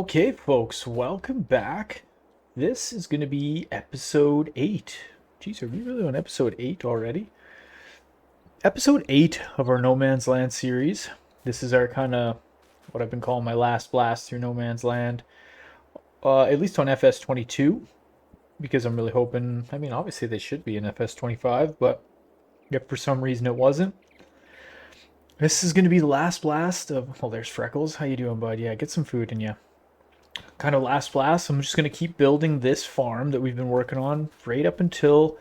Okay, folks, welcome back. This is going to be episode 8. Jeez, are we really on episode 8 already? Episode 8 of our No Man's Land series. This is our kind of what I've been calling my last blast through No Man's Land, at least on FS22, because I'm really hoping. I mean, obviously, they should be in FS25, but if for some reason it wasn't, this is going to be the last blast of. Well, there's Freckles. How you doing, bud? Yeah, get some food in you. Kind of last blast. I'm just going to keep building this farm that we've been working on right up until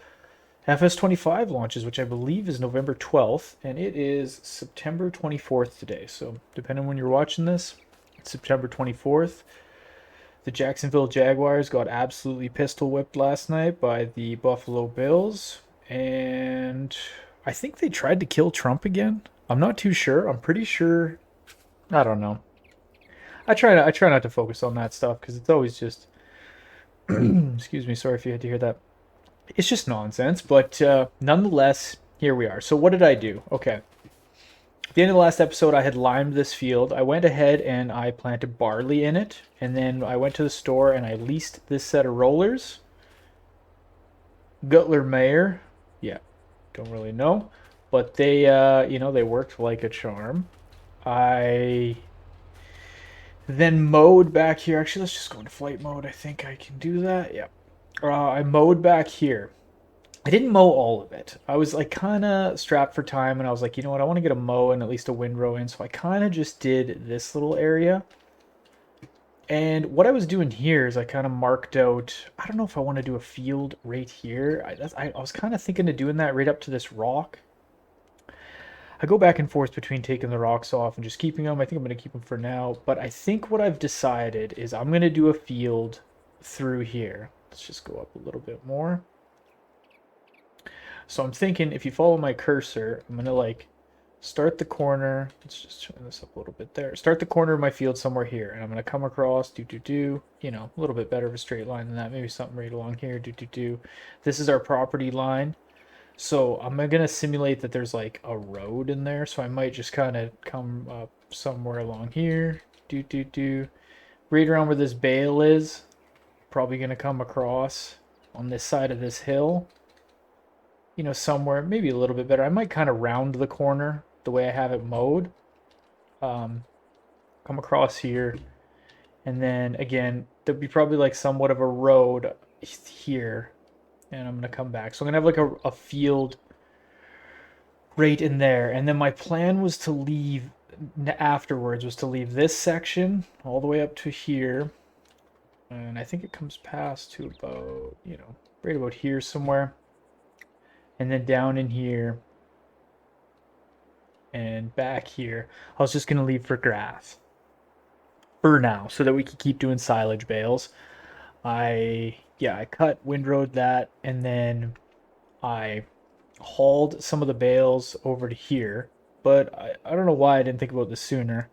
FS25 launches, which I believe is November 12th, and it is September 24th today. So, depending on when you're watching this, it's September 24th. The Jacksonville Jaguars got absolutely pistol whipped last night by the Buffalo Bills, and I think they tried to kill Trump again. I'm not too sure. I'm pretty sure. I don't know. I try not to focus on that stuff because it's always just excuse me, sorry if you had to hear that. It's just nonsense, but nonetheless, here we are. So what did I do? Okay. At the end of the last episode, I had limed this field. I went ahead and I planted barley in it, and then I went to the store and I leased this set of rollers. Gutler Mayer, yeah, don't really know, but they worked like a charm. I then mowed back here. Actually, let's just go into flight mode. I think I can do that. Yeah. I mowed back here. I didn't mow all of it. I was like kind of strapped for time, and I was like, you know what? I want to get a mow and at least a windrow in. So I kind of just did this little area. And what I was doing here is I kind of marked out. I don't know if I want to do a field right here. I was kind of thinking of doing that right up to this rock. I go back and forth between taking the rocks off and just keeping them. I think I'm going to keep them for now. But I think what I've decided is I'm going to do a field through here. Let's just go up a little bit more. So I'm thinking if you follow my cursor, I'm going to like start the corner. Let's just turn this up a little bit there. Start the corner of my field somewhere here. And I'm going to come across, you know, a little bit better of a straight line than that. Maybe something right along here, This is our property line. So I'm gonna simulate that there's like a road in there. So I might just kind of come up somewhere along here. Right around where this bale is. Probably gonna come across on this side of this hill. You know, somewhere, maybe a little bit better. I might kind of round the corner the way I have it mowed. Come across here. And then again, there'd be probably like somewhat of a road here. And I'm going to come back. So I'm going to have like a field right in there. And then my plan was to leave afterwards was to leave this section all the way up to here. And I think it comes past to about, you know, right about here somewhere. And then down in here and back here, I was just going to leave for grass for now so that we could keep doing silage bales. I cut windrowed that, and then I hauled some of the bales over to here. But I don't know why I didn't think about this sooner.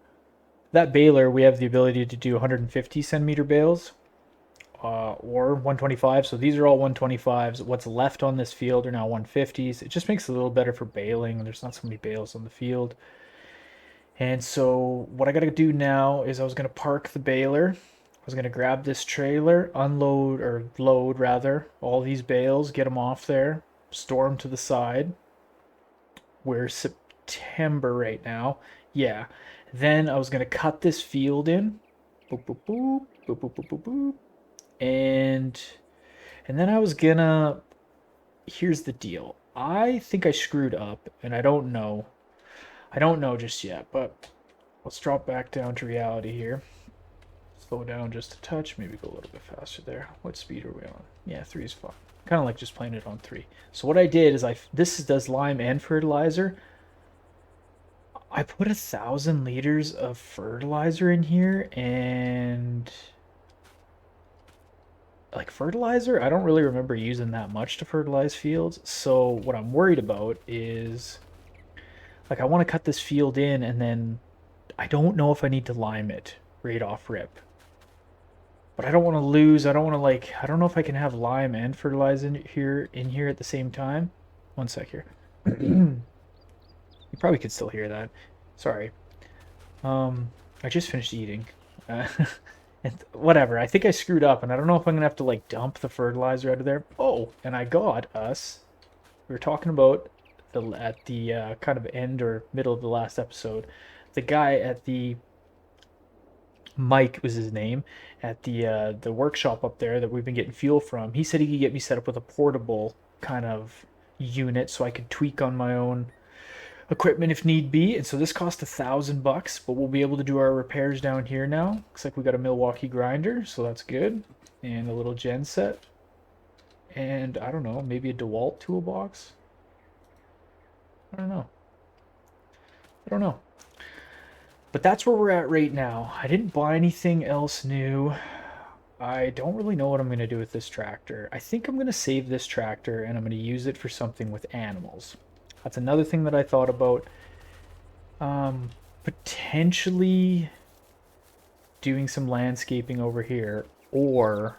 That baler, we have the ability to do 150 centimeter bales, or 125. So these are all 125s. What's left on this field are now 150s. It just makes it a little better for baling. There's not so many bales on the field. And so what I got to do now is I was going to park the baler. I was going to grab this trailer, unload, or load rather, all these bales, get them off there, store them to the side. We're September right now. Yeah. Then I was going to cut this field in. Boop, boop, boop, boop, boop, boop, boop, boop. And then I was gonna. Here's the deal. I think I screwed up, and I don't know. I don't know just yet, but let's drop back down to reality here. Slow down just a touch, maybe go a little bit faster there. What speed are we on? Yeah, 3 is fine. Kind of like just playing it on 3. So what I did is this does lime and fertilizer. I put 1,000 liters of fertilizer in here, and like fertilizer, I don't really remember using that much to fertilize fields. So what I'm worried about is like I want to cut this field in, and then I don't know if I need to lime it right off rip. But I don't want to lose. I don't want to like. I don't know if I can have lime and fertilize in here at the same time. One sec here. You probably could still hear that. Sorry. I just finished eating. Uh, And whatever, I think I screwed up, and I don't know if I'm gonna have to like dump the fertilizer out of there. Oh, and I got us. We were talking about at the kind of end or middle of the last episode, the guy at the Mike was his name at the workshop up there that we've been getting fuel from. He said he could get me set up with a portable kind of unit so I could tweak on my own equipment if need be. And so this cost $1,000, but we'll be able to do our repairs down here now. Looks like we got a Milwaukee grinder, so that's good, and a little gen set, and I don't know, maybe a DeWalt toolbox. I don't know. I don't know. But that's where we're at right now. I didn't buy anything else new. I don't really know what I'm going to do with this tractor. I think I'm going to save this tractor and I'm going to use it for something with animals. That's another thing that I thought about. Potentially doing some landscaping over here, or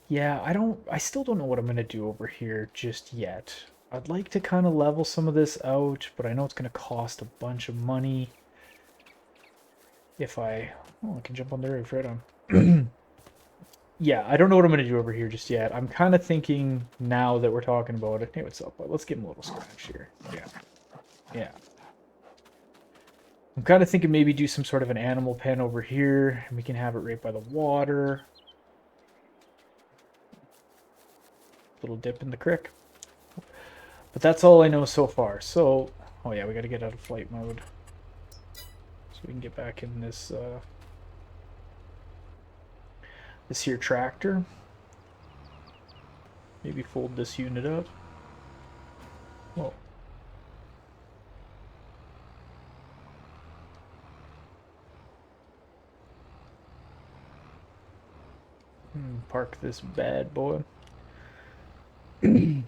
yeah, I still don't know what I'm going to do over here just yet. I'd like to kind of level some of this out, but I know it's going to cost a bunch of money. If I can jump on the roof right on. Yeah, I don't know what I'm going to do over here just yet. I'm kind of thinking now that we're talking about it. Hey, what's up, bud? Let's give him a little scratch here. Yeah. Yeah. I'm kind of thinking maybe do some sort of an animal pen over here, and we can have it right by the water. Little dip in the creek. But that's all I know so far. So, oh yeah, we got to get out of flight mode so we can get back in this this here tractor. Maybe fold this unit up. Well, park this bad boy. I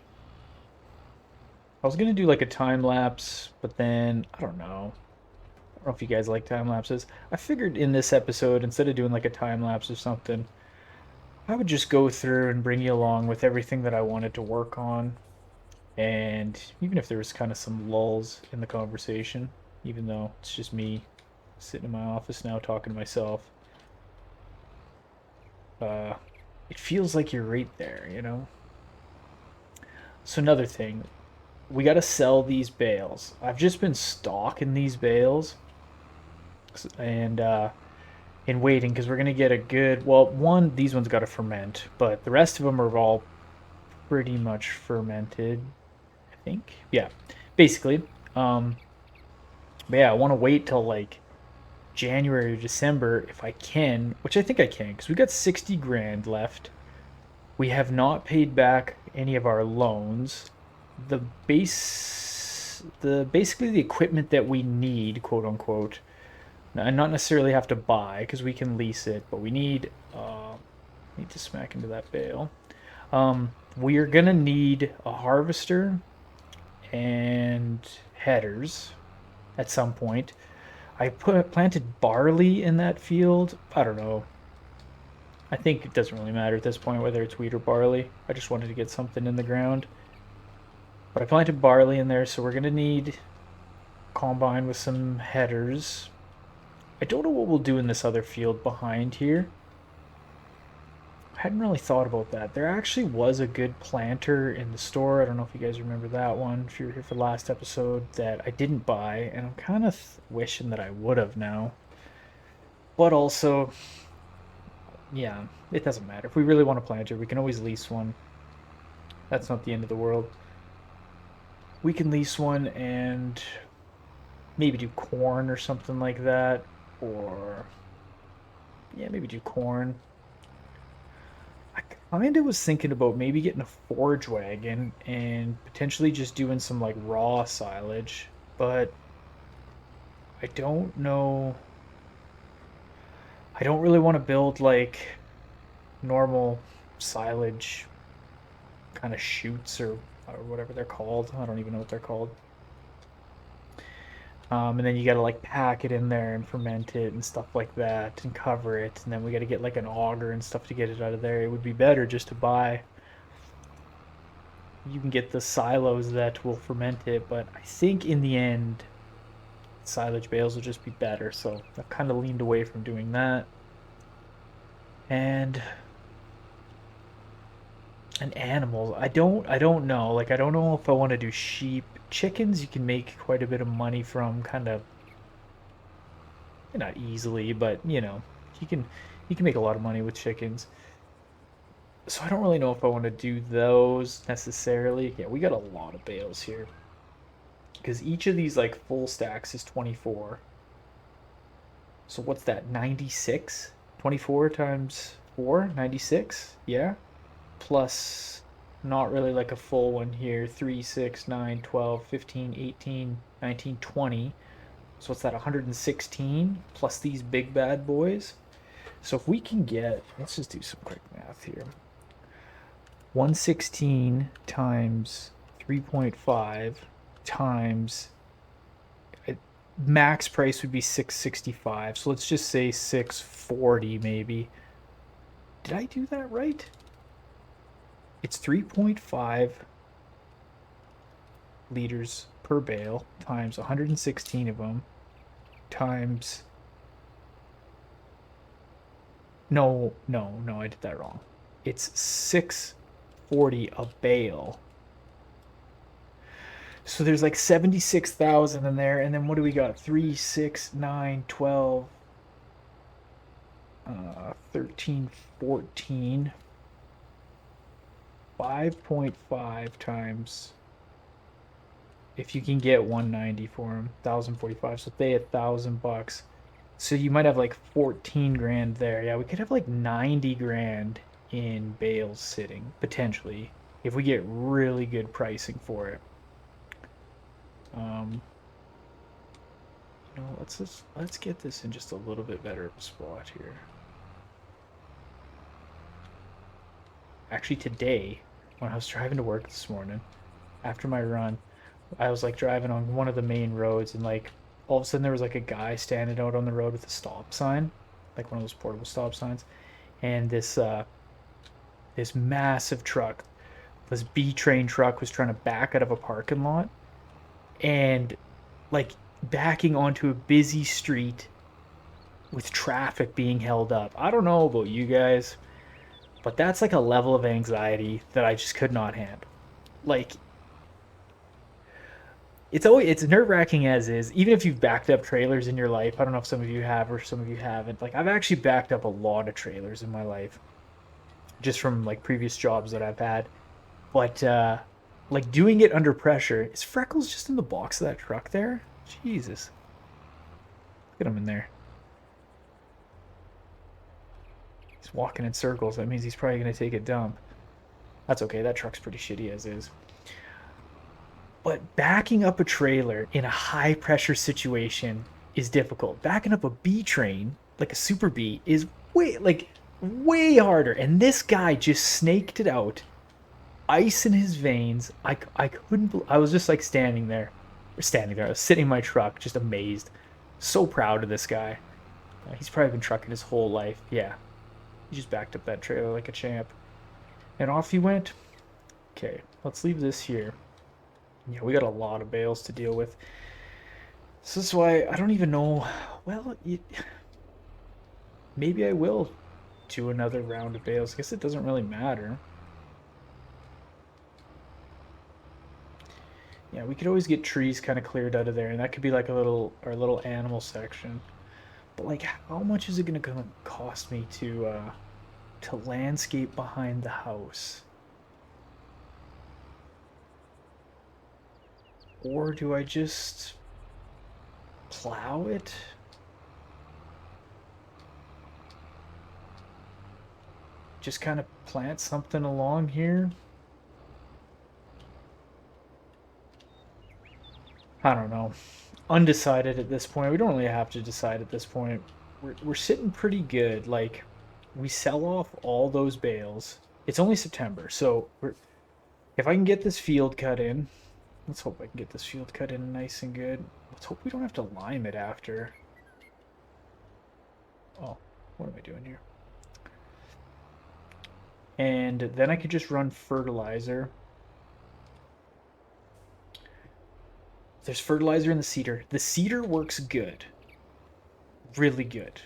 was gonna do like a time lapse, but then I don't know. I don't know if you guys like time lapses. I figured in this episode, instead of doing like a time lapse or something, I would just go through and bring you along with everything that I wanted to work on. And even if there was kind of some lulls in the conversation, even though it's just me sitting in my office now talking to myself, it feels like you're right there, you know? So another thing, we got to sell these bales. I've just been stocking these bales and in waiting because we're going to get a good, well, one, these ones got to ferment, but the rest of them are all pretty much fermented, I think. Yeah, basically. But yeah, I want to wait till like January or December if I can, which I think I can because we got 60 grand left. We have not paid back any of our loans. The basically the equipment that we need, quote unquote, and not necessarily have to buy because we can lease it, but we need to smack into that bale. We are gonna need a harvester and headers at some point. I planted barley in that field. I don't know. I think it doesn't really matter at this point whether it's wheat or barley. I just wanted to get something in the ground. But I planted barley in there, so we're going to need combine with some headers. I don't know what we'll do in this other field behind here. I hadn't really thought about that. There actually was a good planter in the store. I don't know if you guys remember that one, if you were here for the last episode, that I didn't buy, and I'm kind of wishing that I would have now. But also, yeah, it doesn't matter. If we really want a planter, we can always lease one. That's not the end of the world. We can lease one and maybe do corn or something like that. Or, yeah, maybe do corn. I kind of was thinking about maybe getting a forage wagon and potentially just doing some like raw silage. But I don't know. I don't really want to build like normal silage kind of chutes or whatever they're called. I don't even know what they're called. And then you got to like pack it in there and ferment it and stuff like that and cover it. And then we got to get like an auger and stuff to get it out of there. It would be better just to buy. You can get the silos that will ferment it, but I think in the end, silage bales will just be better. So I've kind of leaned away from doing that. And animals, I don't know. Like, I don't know if I want to do sheep. Chickens you can make quite a bit of money from, kind of, not easily, but you can make a lot of money with chickens. So I don't really know if I want to do those necessarily. Yeah, we got a lot of bales here because each of these like full stacks is 24. So what's that? 96? 24 times 4? 96? Yeah. Plus not really like a full one here. 3, 6, 9, 12, 15, 18, 19, 20. So what's that? 116 plus these big bad boys. So if we can get, let's just do some quick math here. 116 times 3.5 times max price would be 665. So let's just say 640 maybe. Did I do that right? It's 3.5 liters per bale times 116 of them times no, I did that wrong. It's 640 a bale. So there's like 76,000 in there, and then what do we got? 3, 6, 9, 12, 13, 14. 5.5 times, if you can get 190 for them, 1,045. So pay $1,000. So you might have like 14 grand there. Yeah, we could have like 90 grand in bales sitting potentially if we get really good pricing for it. Let's get this in just a little bit better of a spot here. Actually, today when I was driving to work this morning after my run, I was like driving on one of the main roads, and like all of a sudden there was like a guy standing out on the road with a stop sign, like one of those portable stop signs, and this massive truck, this B train truck, was trying to back out of a parking lot, and like backing onto a busy street with traffic being held up. I don't know about you guys, but that's like a level of anxiety that I just could not handle. Like, it's nerve wracking as is. Even if you've backed up trailers in your life, I don't know if some of you have or some of you haven't. Like, I've actually backed up a lot of trailers in my life, just from like previous jobs that I've had. But like doing it under pressure, is Freckles just in the box of that truck there? Jesus, look at him in there. He's walking in circles. That means he's probably gonna take a dump. That's okay. That truck's pretty shitty as is. But backing up a trailer in a high pressure situation is difficult. Backing up a B train, like a super B, is way harder. And this guy just snaked it out, ice in his veins. I couldn't. I was just like standing there. I was sitting in my truck, just amazed. So proud of this guy. He's probably been trucking his whole life. Yeah, he just backed up that trailer like a champ. And off he went. Okay, let's leave this here. Yeah, we got a lot of bales to deal with. So this is why I don't even know. Well, maybe I will do another round of bales. I guess it doesn't really matter. Yeah, we could always get trees kind of cleared out of there, and that could be like our little animal section. But like, how much is it gonna cost me to landscape behind the house? Or do I just plow it? Just kind of plant something along here? I don't know. Undecided at this point. We don't really have to decide at this point. We're sitting pretty good. Like, we sell off all those bales. It's only September, so if I can get this field cut in, let's hope I can get this field cut in nice and good. Let's hope we don't have to lime it after. Oh, what am I doing here? And then I could just run fertilizer. there's fertilizer in the seeder. The seeder works good. Really good.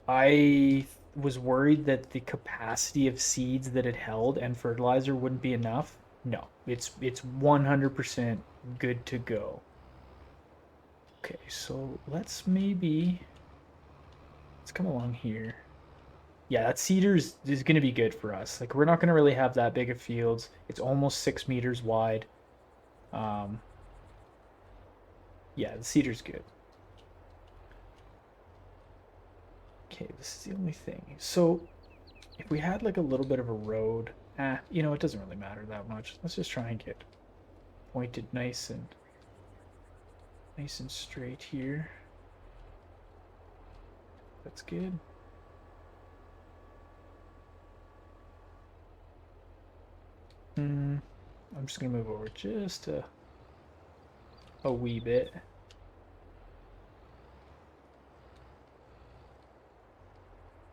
I was worried that the capacity of seeds that it held and fertilizer wouldn't be enough. No, it's 100% good to go. Okay, so let's come along here. Yeah, that cedar is going to be good for us. Like, we're not going to really have that big of fields. It's almost 6 meters wide. Um, yeah, the cedar's good. Okay, this is the only thing. So, if we had like a little bit of a road, it doesn't really matter that much. Let's just try and get pointed nice and straight here. That's good. I'm just gonna move over just a wee bit.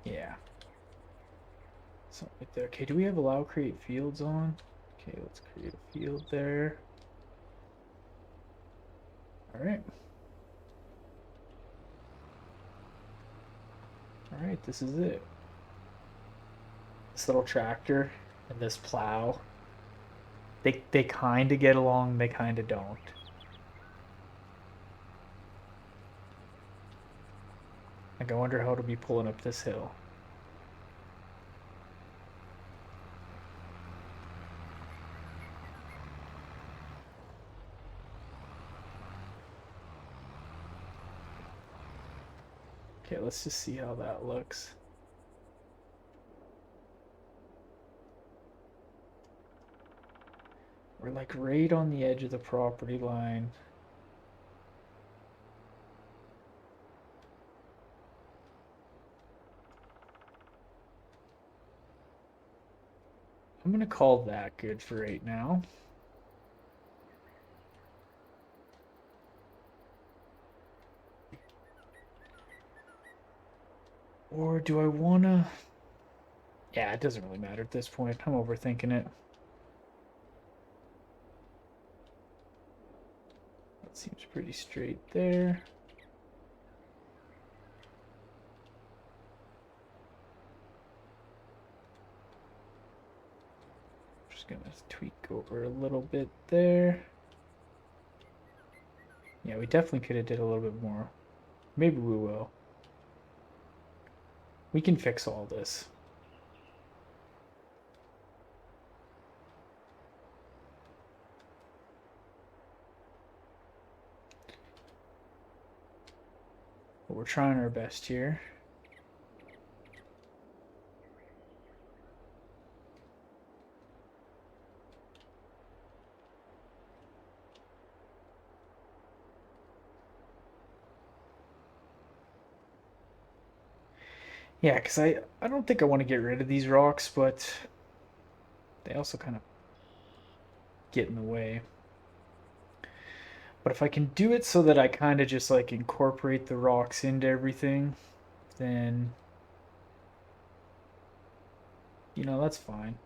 Yeah. Something right there. Okay, do we have allow create fields on? Okay, let's create a field there. All right. All right, this is it. This little tractor and this plow. They kind of get along, they kind of don't. Like, I wonder how to be pulling up this hill. Okay, let's just see how that looks. We're like right on the edge of the property line. I'm gonna call that good for right now. Or do I wanna... Yeah, it doesn't really matter at this point. I'm overthinking it. That seems pretty straight there. Just gonna tweak over a little bit there. Yeah, we definitely could have did a little bit more. Maybe we will. We can fix all this. But we're trying our best here. Yeah, because I don't think I want to get rid of these rocks, but they also kind of get in the way. But if I can do it so that I kind of just like incorporate the rocks into everything, then, that's fine.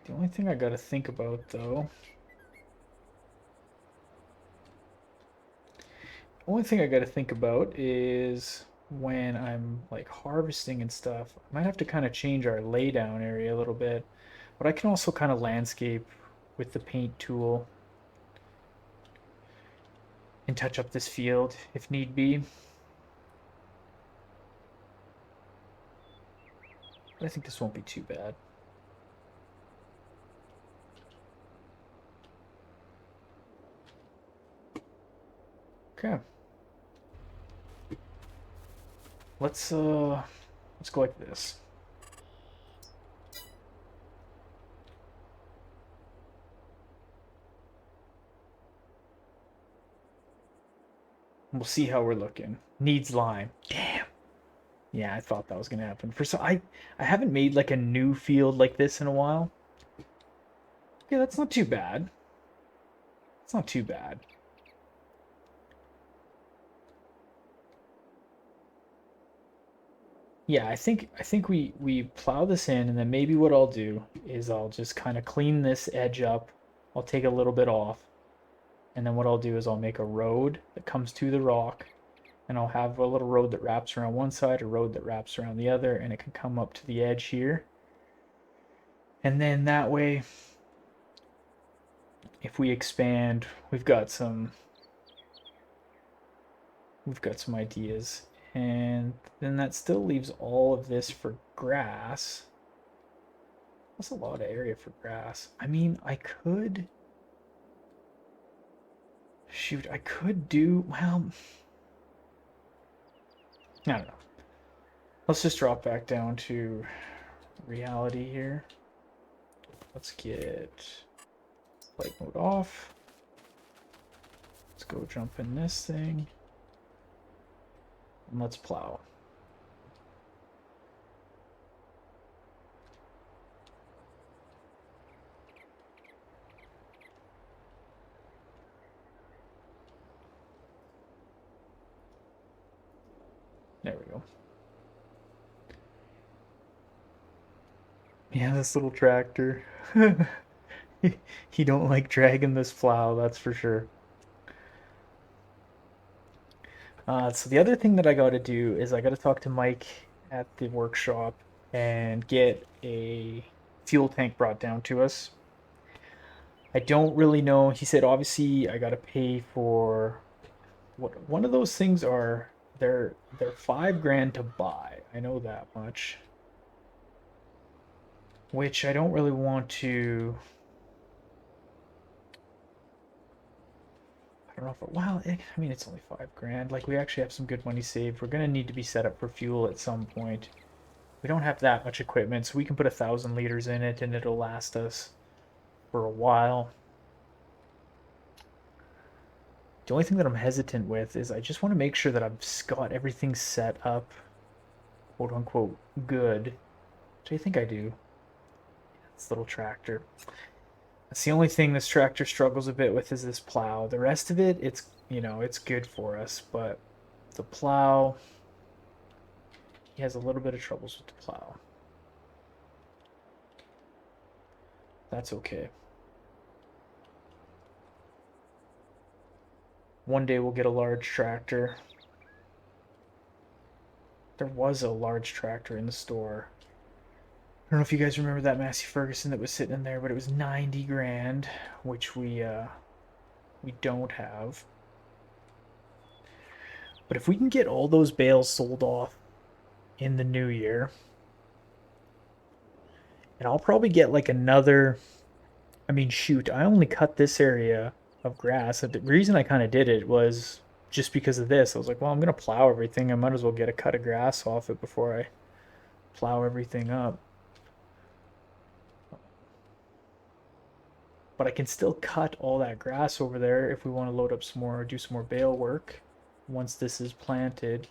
The only thing I got to think about, though, is when I'm like harvesting and stuff, I might have to kind of change our laydown area a little bit. But I can also kind of landscape with the paint tool and touch up this field if need be. But I think this won't be too bad. Okay. Let's go like this. We'll see how we're looking. Needs lime. Damn. Yeah, I thought that was gonna happen. I haven't made like a new field like this in a while. Okay, that's not too bad. It's not too bad. Yeah, I think we plow this in, and then maybe what I'll do is I'll just kind of clean this edge up. I'll take a little bit off, and then what I'll do is I'll make a road that comes to the rock, and I'll have a little road that wraps around one side, a road that wraps around the other, and it can come up to the edge here. And then that way, if we expand, we've got some ideas. And then that still leaves all of this for grass. That's a lot of area for grass. I mean, I could shoot, I could do, well, I don't know. Let's just drop back down to reality here. Let's get flight mode off. Let's go jump in this thing. And let's plow. There we go. Yeah, this little tractor. He don't like dragging this plow, that's for sure. So the other thing that I got to do is I got to talk to Mike at the workshop and get a fuel tank brought down to us. I don't really know. He said obviously I got to pay for what one of those things are. They're 5 grand to buy. I know that much. Which I don't really want to. I don't know if well, I mean it's only 5 grand. Like we actually have some good money saved. We're gonna need to be set up for fuel at some point. We don't have that much equipment, so we can put 1,000 liters in it and it'll last us for a while. The only thing that I'm hesitant with is I just want to make sure that I've got everything set up, quote unquote, good. Which I think I do. This little tractor. That's the only thing this tractor struggles a bit with is this plow. The rest of it, it's good for us, but the plow, he has a little bit of troubles with the plow. That's okay. One day we'll get a large tractor. There was a large tractor in the store. I don't know if you guys remember that Massey Ferguson that was sitting in there, but it was 90 grand, which we don't have. But if we can get all those bales sold off in the new year, and I'll probably get like another. I mean, shoot, I only cut this area of grass. The reason I kind of did it was just because of this. I was like, well, I'm going to plow everything. I might as well get a cut of grass off it before I plow everything up. But I can still cut all that grass over there if we want to load up some more, do some more bale work once this is planted.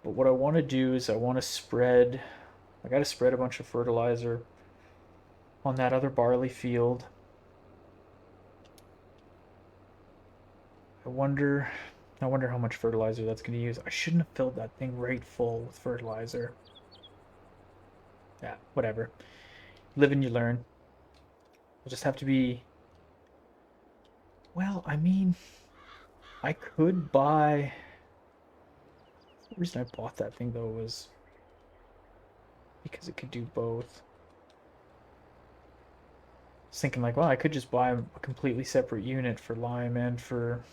But what I want to do is I got to spread a bunch of fertilizer on that other barley field. I wonder how much fertilizer that's going to use. I shouldn't have filled that thing right full with fertilizer. Yeah, whatever. Live and you learn. I'll just have to be. Well, I mean, I could buy. The reason I bought that thing though was because it could do both. I was thinking like, well, I could just buy a completely separate unit for lime and for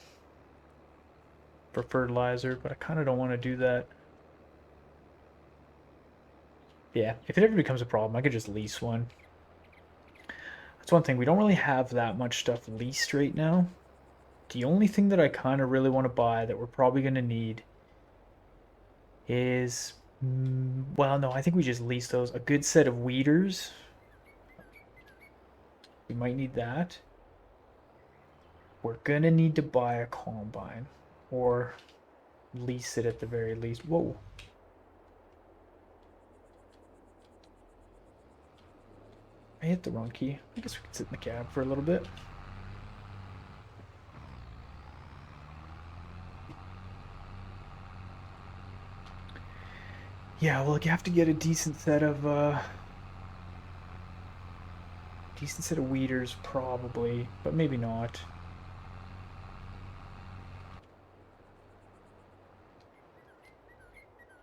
fertilizer, but I kind of don't want to do that. Yeah, if it ever becomes a problem, I could just lease one. That's one thing. We don't really have that much stuff leased right now. The only thing that I kind of really want to buy that we're probably going to need is, well, no, I think we just lease those. A good set of weeders. We might need that. We're going to need to buy a combine or lease it at the very least. Whoa. I hit the wrong key. I guess we could sit in the cab for a little bit. Yeah, we'll have to get a decent set of weeders probably, but maybe not.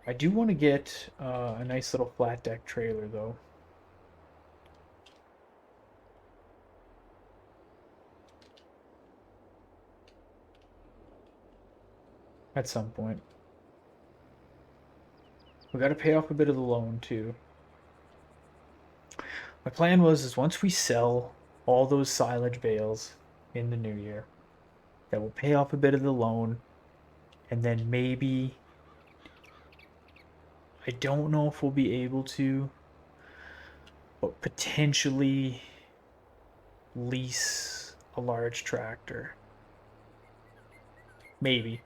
I do want to get a nice little flat deck trailer though. At some point. We got to pay off a bit of the loan too. My plan was is once we sell all those silage bales in the new year, that will pay off a bit of the loan, and then maybe I don't know if we'll be able to, but potentially lease a large tractor. Maybe.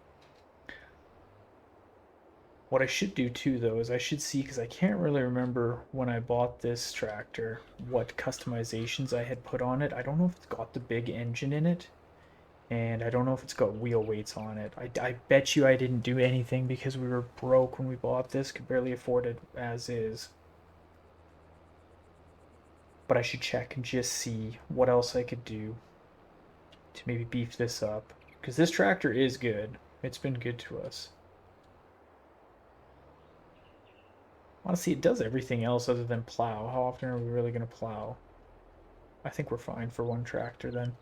What I should do too, though, is I should see, because I can't really remember when I bought this tractor what customizations I had put on it. I don't know if it's got the big engine in it, and I don't know if it's got wheel weights on it. I bet you I didn't do anything because we were broke when we bought this, could barely afford it as is. But I should check and just see what else I could do to maybe beef this up. Because this tractor is good. It's been good to us. Honestly, it does everything else other than plow. How often are we really going to plow? I think we're fine for one tractor then.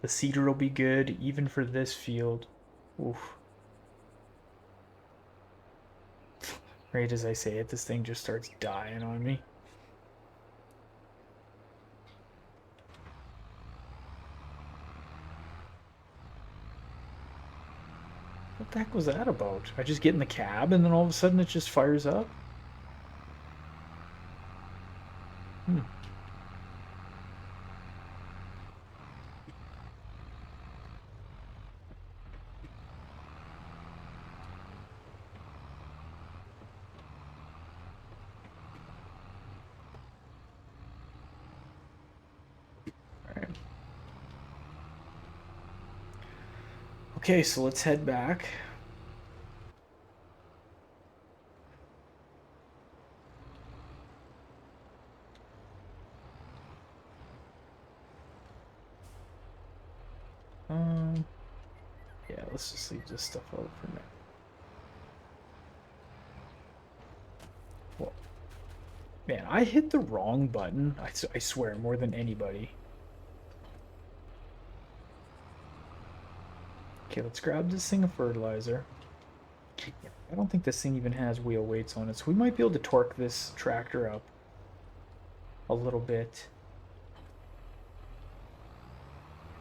The seeder will be good, even for this field. Oof. Right as I say it, this thing just starts dying on me. What the heck was that about? I just get in the cab and then all of a sudden it just fires up? Hmm. Alright. Okay, so let's head back. Um, yeah, let's just leave this stuff out for now. Well, man, I hit the wrong button. I swear, more than anybody. Okay, let's grab this thing of fertilizer. I don't think this thing even has wheel weights on it, so we might be able to torque this tractor up a little bit.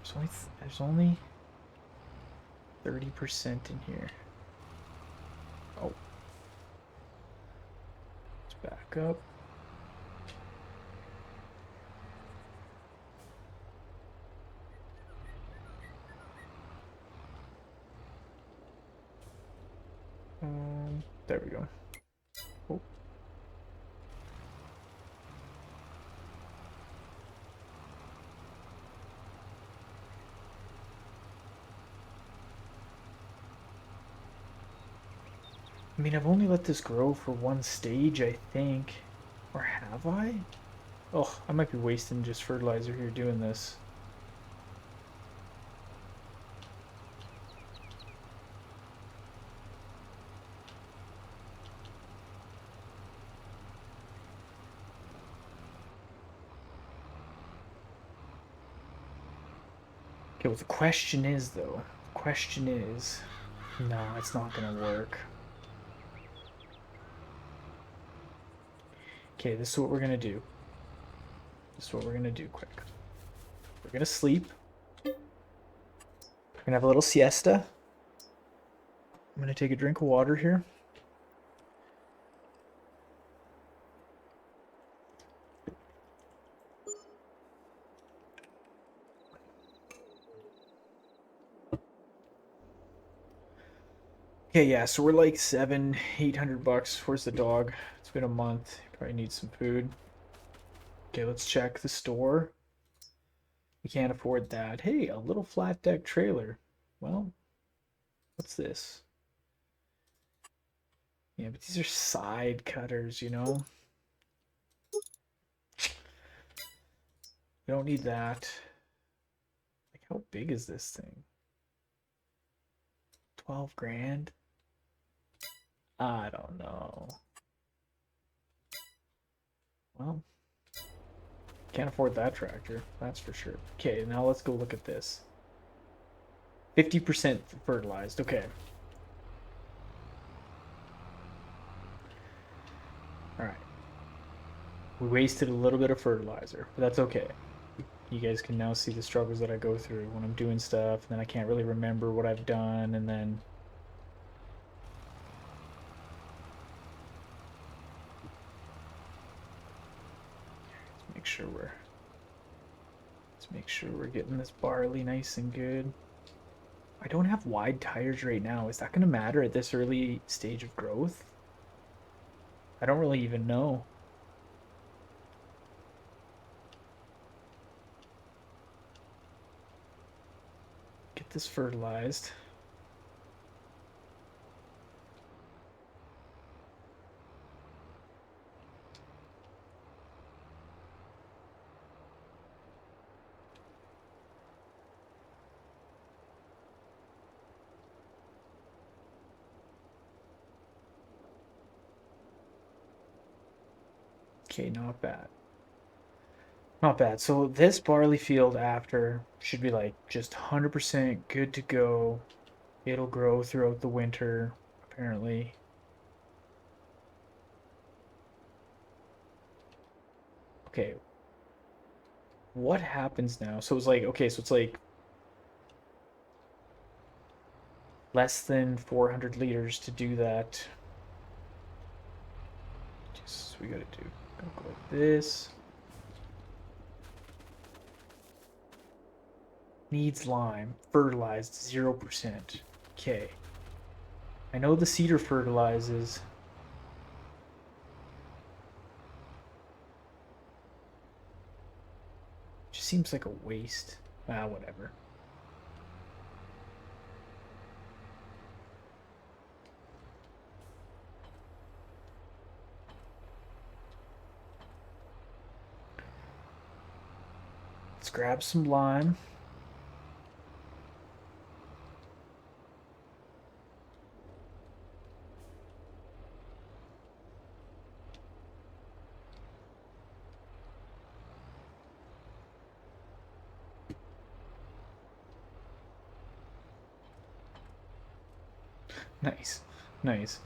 So there's only 30% in here. Oh. Let's back up. There we go. Oh. I mean, I've only let this grow for one stage, I think. Or have I? Oh, I might be wasting just fertilizer here doing this. Okay, well, the question is, though. The question is... No, it's not gonna work. Okay, this is what we're gonna do. This is what we're gonna do quick. We're gonna sleep. We're gonna have a little siesta. I'm gonna take a drink of water here. Okay, yeah, so we're like 800 bucks. Where's the dog? It's been a month. Probably needs some food. Okay, let's check the store. We can't afford that. Hey, a little flat deck trailer. Well, what's this? Yeah, but these are side cutters, you know? We don't need that. Like, how big is this thing? 12 grand? I don't know. Well, can't afford that tractor, that's for sure. Okay, now let's go look at this. 50% fertilized, okay. Alright. We wasted a little bit of fertilizer, but that's okay. You guys can now see the struggles that I go through when I'm doing stuff, and then I can't really remember what I've done, and then let's make sure we're getting this barley nice and good. I don't have wide tires right now. Is that going to matter at this early stage of growth? I don't really even know. Get this fertilized. Okay, not bad. Not bad. So this barley field after should be like just 100% good to go. It'll grow throughout the winter, apparently. Okay, what happens now? So it's like, okay, so it's like less than 400 liters to do that. Just we gotta do, gotta go like this. Needs lime, fertilized 0%. Okay. I know the cedar fertilizes. Just seems like a waste. Ah, whatever. Let's grab some lime. Nice. Nice.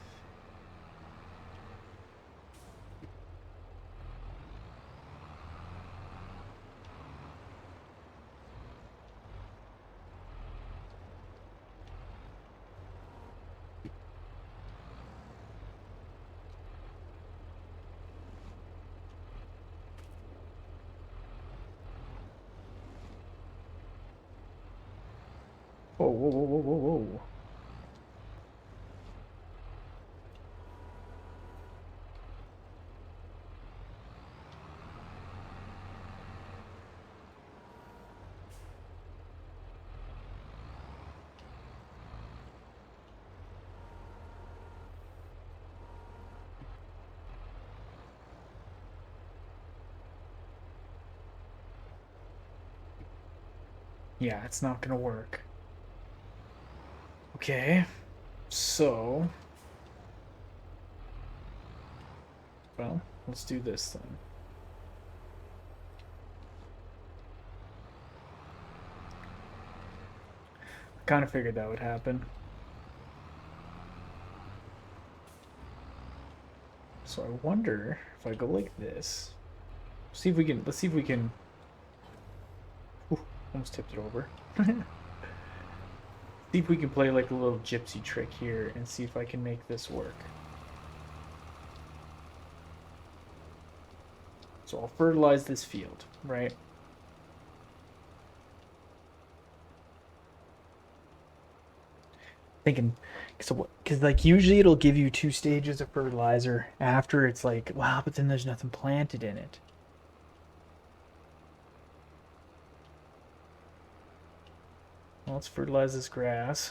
Whoa, whoa, whoa, whoa, whoa, whoa. Yeah, it's not gonna work. Okay, so, well, let's do this then. I kind of figured that would happen. So I wonder if I go like this. See if we can, let's see if we can, ooh, almost tipped it over. See if we can play like a little gypsy trick here and see if I can make this work. So I'll fertilize this field, right? Thinking, so because like usually it'll give you 2 stages of fertilizer after it's like, wow, but then there's nothing planted in it. Well, let's fertilize this grass.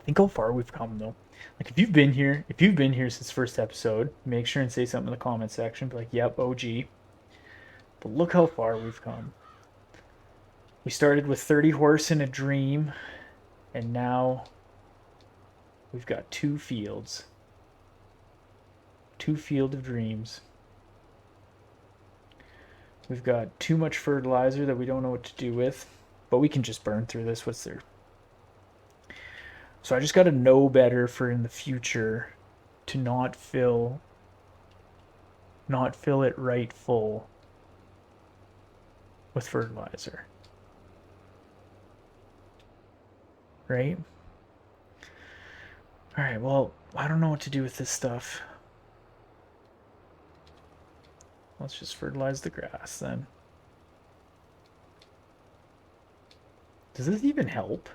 Think how far we've come though. Like if you've been here since first episode, make sure and say something in the comment section. Be like, yep, OG. But look how far we've come. We started with 30 horse in a dream, and now we've got 2 fields. 2 field of dreams. We've got too much fertilizer that we don't know what to do with, but we can just burn through this. What's there? So I just got to know better for in the future to not fill it right full with fertilizer. Right? All right, well, I don't know what to do with this stuff. Let's just fertilize the grass then. Does this even help?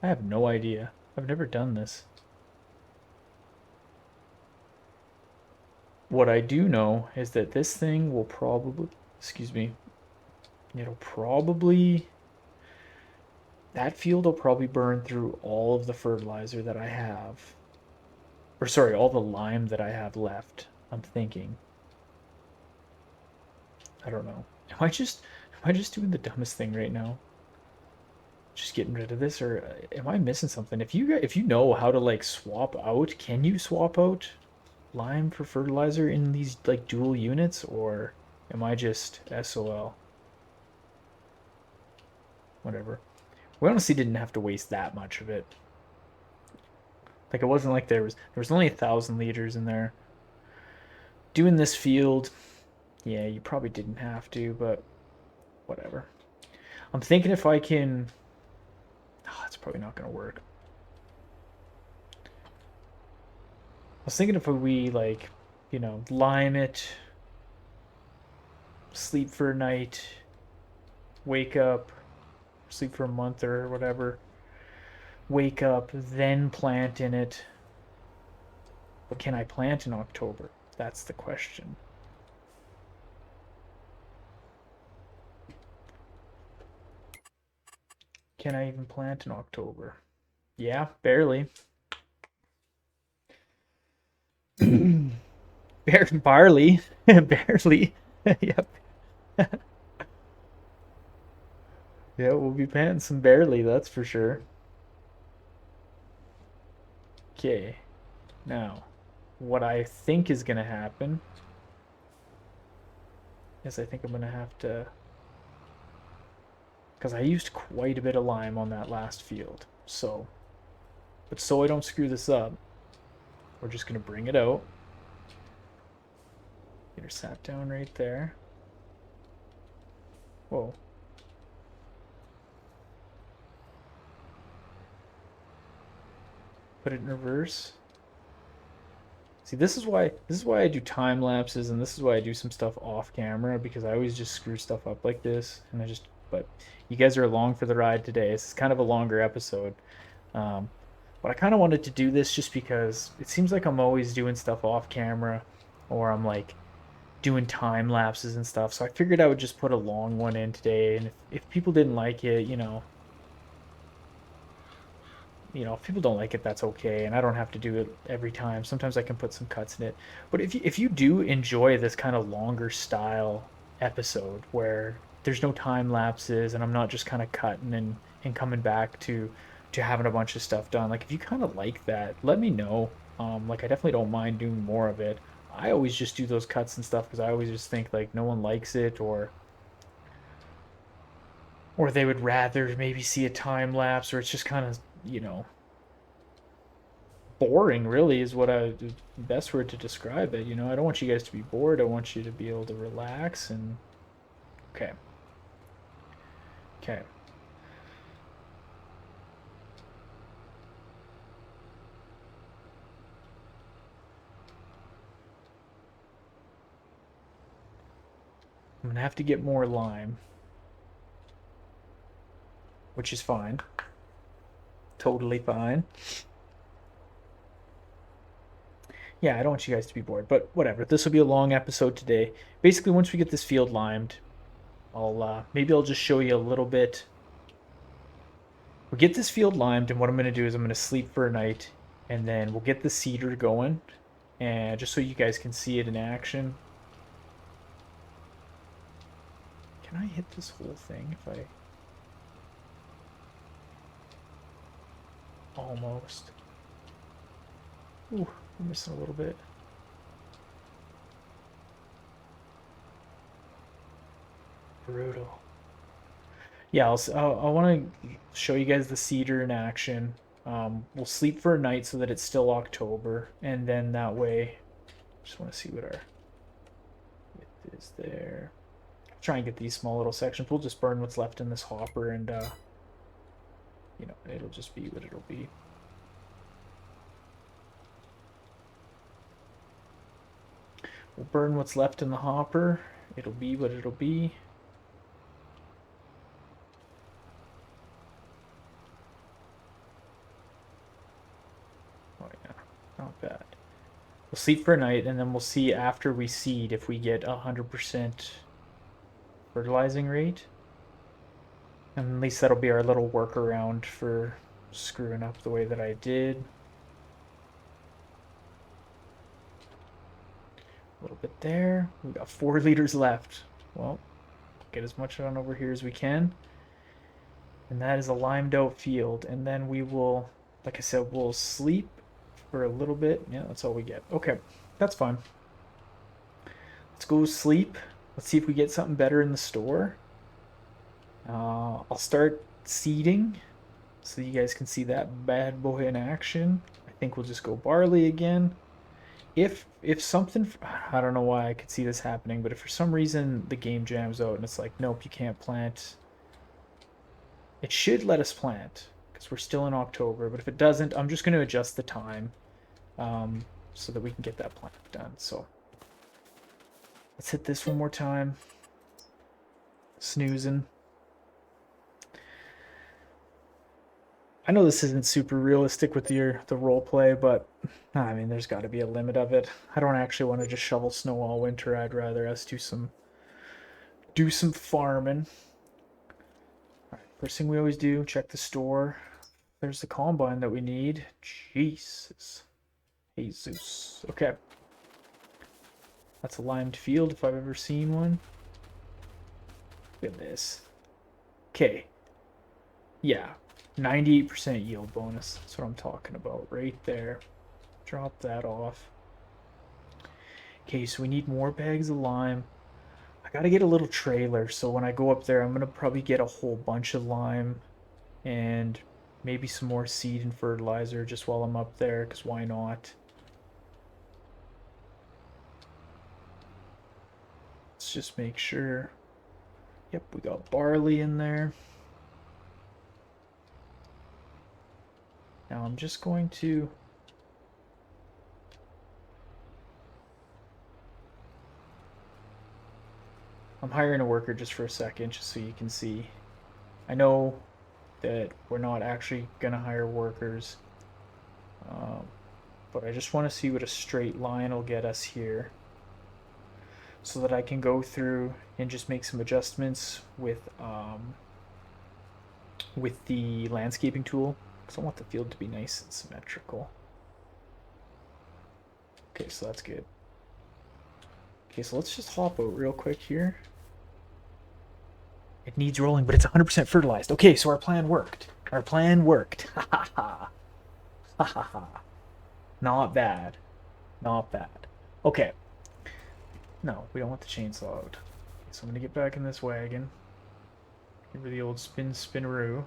I have no idea. I've never done this. What I do know is that this thing will probably, excuse me, it'll probably, that field will probably burn through all of the fertilizer that I have. Or sorry, all the lime that I have left, I'm thinking. I don't know. Am I just doing the dumbest thing right now? Just getting rid of this, or am I missing something? If you know how to like swap out, can you swap out lime for fertilizer in these like dual units, or am I just SOL? Whatever. We honestly didn't have to waste that much of it. Like it wasn't like there was only 1,000 liters in there. Doing this field, yeah, you probably didn't have to, but whatever. I'm thinking if I can. Oh, it's probably not gonna work. I was thinking if we like, lime it, sleep for a night, wake up, sleep for a month or whatever, wake up, then plant in it. But can I plant in October? That's the question. Can I even plant in October? Yeah, barely. Barley. Barely. Yep. Yeah, we'll be planting some barley, that's for sure. Okay. Now, what I think is going to happen is I think I'm going to have to, because I used quite a bit of lime on that last field. But so I don't screw this up, we're just going to bring it out. Get her sat down right there. Whoa. Put it in reverse. See, this is why I do time lapses, and this is why I do some stuff off camera, because I always just screw stuff up like this, and but you guys are along for the ride today. This is kind of a longer episode. But I kind of wanted to do this just because it seems like I'm always doing stuff off camera, or I'm like doing time lapses and stuff. So I figured I would just put a long one in today, and if people didn't like it, if people don't like it, that's okay, and I don't have to do it every time. Sometimes I can put some cuts in it. But if you do enjoy this kind of longer style episode where there's no time lapses and I'm not just kind of cutting and coming back to having a bunch of stuff done, like if you kind of like that, let me know. Like I definitely don't mind doing more of it. I always just do those cuts and stuff because I always just think like no one likes it, or they would rather maybe see a time lapse, or it's just kind of boring, really, is what the best word to describe it. I don't want you guys to be bored. I want you to be able to relax. And okay. Okay. I'm gonna have to get more lime, which is fine. Totally fine. Yeah, I don't want you guys to be bored, but whatever. This will be a long episode today. Basically, once we get this field limed, maybe I'll just show you a little bit We'll get this field limed, and what I'm going to do is I'm going to sleep for a night, and then we'll get the seeder going, and just so you guys can see it in action. Can I hit this whole thing if I... Almost. Ooh, I'm missing a little bit. Brutal. Yeah, I want to show you guys the cedar in action. We'll sleep for a night so that it's still October, and then that way, just want to see what our width is there. Try and get these small little sections. We'll just burn what's left in this hopper, and you know, it'll just be what it'll be. We'll burn what's left in the hopper. It'll be what it'll be. Oh yeah, not bad. We'll sleep for a night, and then we'll see after we seed if we get 100% fertilizing rate. And at least that'll be our little workaround for screwing up the way that I did. A little bit there. We got 4 liters left. Well, get as much on over here as we can. And that is a limed out field. And then we will, like I said, we'll sleep for a little bit. Yeah, that's all we get. Okay, that's fine. Let's go sleep. Let's see if we get something better in the store. I'll start seeding so you guys can see that bad boy in action. I think we'll just go barley again. If something, I don't know why I could see this happening, but if for some reason the game jams out and it's like, nope, you can't plant, it should let us plant because we're still in October. But if it doesn't, I'm just going to adjust the time so that we can get that plant done. So let's hit this one more time. Snoozing. I know this isn't super realistic with the role play, but I mean, there's got to be a limit of it. I don't actually want to just shovel snow all winter. I'd rather us do some farming. All right, first thing we always do, check the store. There's the combine that we need. Jesus. Jesus. Okay. That's a limed field if I've ever seen one. Look at this. Okay. Yeah. 98% yield bonus. That's what I'm talking about right there. Drop that off. Okay, so we need more bags of lime. I gotta get a little trailer, so when I go up there, I'm gonna probably get a whole bunch of lime and maybe some more seed and fertilizer just while I'm up there, because why not? Let's just make sure. Yep, we got barley in there. Now I'm just going to... I'm hiring a worker just for a second, just so you can see. I know that we're not actually going to hire workers, but I just want to see what a straight line will get us here, so that I can go through and just make some adjustments with the landscaping tool, because I want the field to be nice and symmetrical. Okay, so that's good. Okay, so let's just hop out real quick here. It needs rolling, but it's 100% fertilized. Okay, so our plan worked. Our plan worked. Ha ha ha. Ha ha ha. Not bad. Not bad. Okay. No, we don't want the chainsaw out. Okay, so I'm gonna get back in this wagon. Give her the old spinaroo.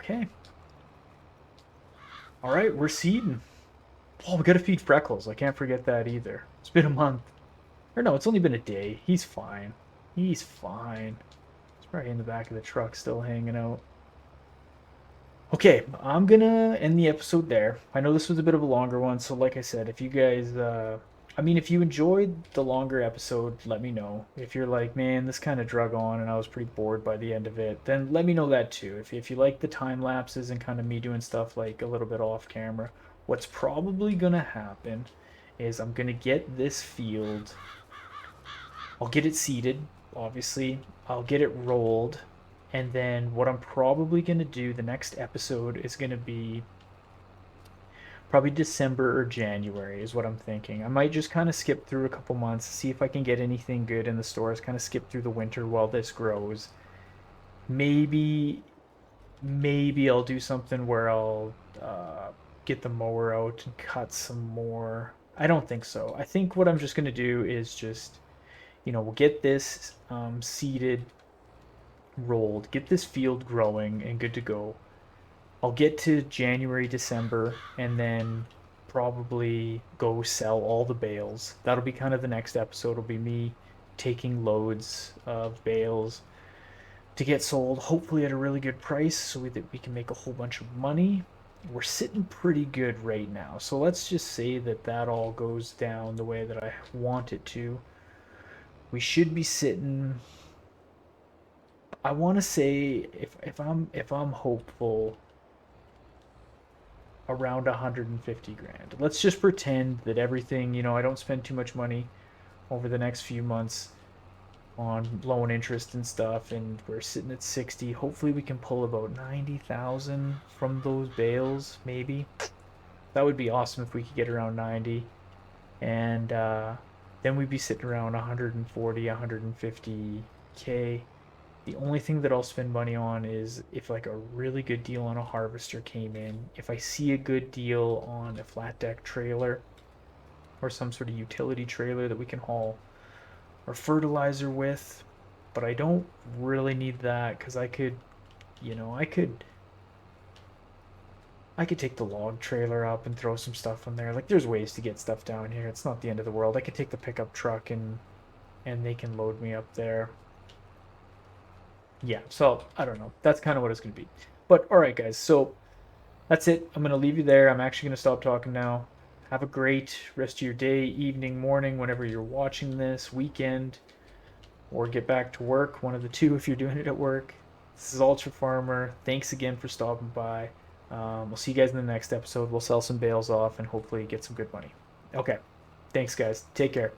Okay. Alright, we're seeding. Oh, we gotta feed Freckles. I can't forget that either. It's been a month. Or no, it's only been a day. He's fine. He's fine. He's probably in the back of the truck still hanging out. Okay, I'm gonna end the episode there. I know this was a bit of a longer one, so like I said, if you guys, I mean, if you enjoyed the longer episode, let me know. If you're like, man, this kind of drug on and I was pretty bored by the end of it, then let me know that too. If you like the time lapses and kind of me doing stuff like a little bit off camera, what's probably gonna happen is I'm going to get this field, I'll get it seeded, obviously. I'll get it rolled. And then what I'm probably going to do the next episode is going to be probably December or January is what I'm thinking. I might just kind of skip through a couple months, see if I can get anything good in the stores, kind of skip through the winter while this grows. Maybe maybe I'll do something where I'll get the mower out and cut some more. I don't think so. I think what I'm just going to do is just, we'll get this seeded, rolled, get this field growing and good to go. I'll get to January, December, and then probably go sell all the bales. That'll be kind of the next episode. It'll be me taking loads of bales to get sold, hopefully at a really good price so that we can make a whole bunch of money. We're sitting pretty good right now. So let's just say that that all goes down the way that I want it to. We should be sitting, I want to say, if I'm hopeful, around 150 grand. Let's just pretend that everything, I don't spend too much money over the next few months on loan interest and stuff, and we're sitting at 60. Hopefully we can pull about 90,000 from those bales, maybe. That would be awesome if we could get around 90. And then we'd be sitting around 140, 150K. The only thing that I'll spend money on is if like a really good deal on a harvester came in. If I see a good deal on a flat deck trailer or some sort of utility trailer that we can haul or fertilizer with, but I don't really need that because I could, you know, I could take the log trailer up and throw some stuff on there. Like there's ways to get stuff down here. It's not the end of the world. I could take the pickup truck and they can load me up there. Yeah, so I don't know. That's kind of what it's going to be. But all right, guys. So that's it. I'm going to leave you there. I'm actually going to stop talking now. Have a great rest of your day, evening, morning, whenever you're watching this, weekend, or get back to work. One of the two if you're doing it at work. This is Ultra Farmer. Thanks again for stopping by. We'll see you guys in the next episode. We'll sell some bales off and hopefully get some good money. Okay. Thanks, guys. Take care.